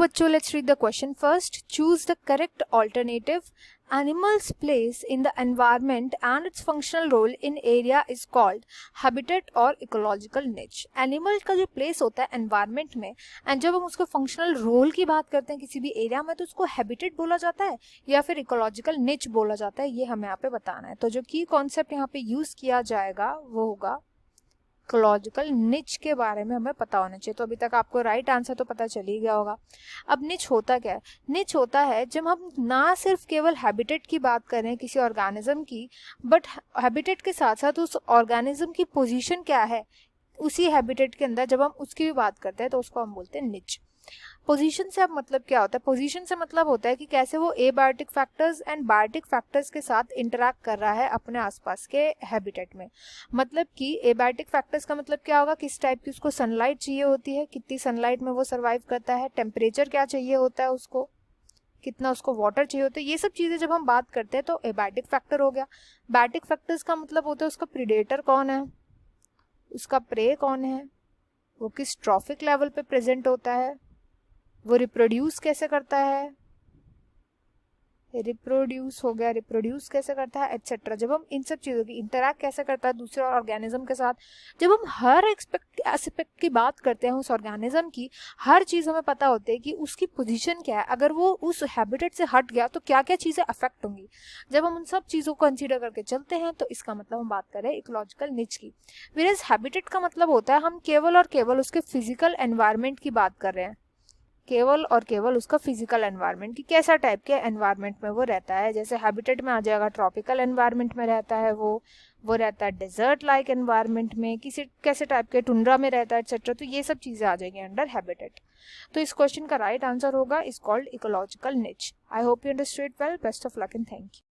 बच्चों, let's read the question first. Choose the correct alternative. Animals' place in the environment and its functional role in area is called habitat और ecological niche. Animal का जो place होता है environment में and जब हम उसके functional role की बात करते हैं किसी भी area में तो उसको habitat बोला जाता है या फिर ecological niche बोला जाता है, ये हमें यहाँ पे बताना है. तो जो key concept यहाँ पे use किया जाएगा वो होगा इकोलॉजिकल निच के बारे में हमें पता होना चाहिए. तो अभी तक आपको राइट आंसर तो पता चल ही गया होगा. अब निच होता क्या है? निच होता है जब हम ना सिर्फ केवल हैबिटेट की बात करें किसी ऑर्गेनिज्म की, बट हैबिटेट के साथ साथ उस ऑर्गेनिज्म की पोजीशन क्या है उसी हैबिटेट के अंदर, जब हम उसकी भी बात करते हैं तो उसको हम बोलते हैं निच. पोजीशन से अब मतलब क्या होता है? पोजीशन से मतलब होता है कि कैसे वो abiotic factors and biotic factors के साथ इंटरैक्ट कर रहा है अपने आसपास के हैबिटेट में. मतलब कि एबायोटिक फैक्टर्स का मतलब क्या होगा? किस टाइप की उसको सनलाइट चाहिए होती है, कितनी सनलाइट में वो सर्वाइव करता है, टेम्परेचर क्या चाहिए होता है उसको, कितना उसको वाटर चाहिए होता है. ये सब चीज़ें जब हम बात करते हैं तो एबायोटिक फैक्टर हो गया. बायोटिक फैक्टर्स का मतलब होता है उसका प्रीडेटर कौन है, उसका प्रे कौन है, वो किस ट्रॉफिक लेवल पे प्रेजेंट होता है, वो रिप्रोड्यूस कैसे करता है, रिप्रोड्यूस हो गया, रिप्रोड्यूस कैसे करता है एटसेट्रा. जब हम इन सब चीज़ों की इंटरैक्ट कैसे करता है दूसरे ऑर्गेनिज्म के साथ, जब हम हर एस्पेक्ट की बात करते हैं उस ऑर्गेनिज्म की, हर चीज़ हमें पता होती है कि उसकी पोजीशन क्या है, अगर वो उस हैबिटेट से हट गया तो क्या क्या चीज़ें अफेक्ट होंगी. जब हम उन सब चीज़ों को कंसीडर करके चलते हैं तो इसका मतलब हम बात करें इकोलॉजिकल निच की. वेयरएज हैबिटेट का मतलब होता है हम केवल और केवल उसके फिजिकल एनवायरनमेंट की बात कर रहे हैं, केवल और केवल उसका फिजिकल एनवायरनमेंट की कैसा टाइप के एनवायरनमेंट में वो रहता है. जैसे हैबिटेट में आ जाएगा ट्रॉपिकल एनवायरनमेंट में रहता है वो रहता है डेजर्ट लाइक एनवायरनमेंट में, किसी कैसे टाइप के टुंड्रा में रहता है एक्सेट्रा. तो ये सब चीज़ें आ जाएंगी अंडर हैबिटेट. तो इस क्वेश्चन का राइट आंसर होगा इज कॉल्ड इकोलॉजिकल निच. I hope you understood well. Best of luck and thank you.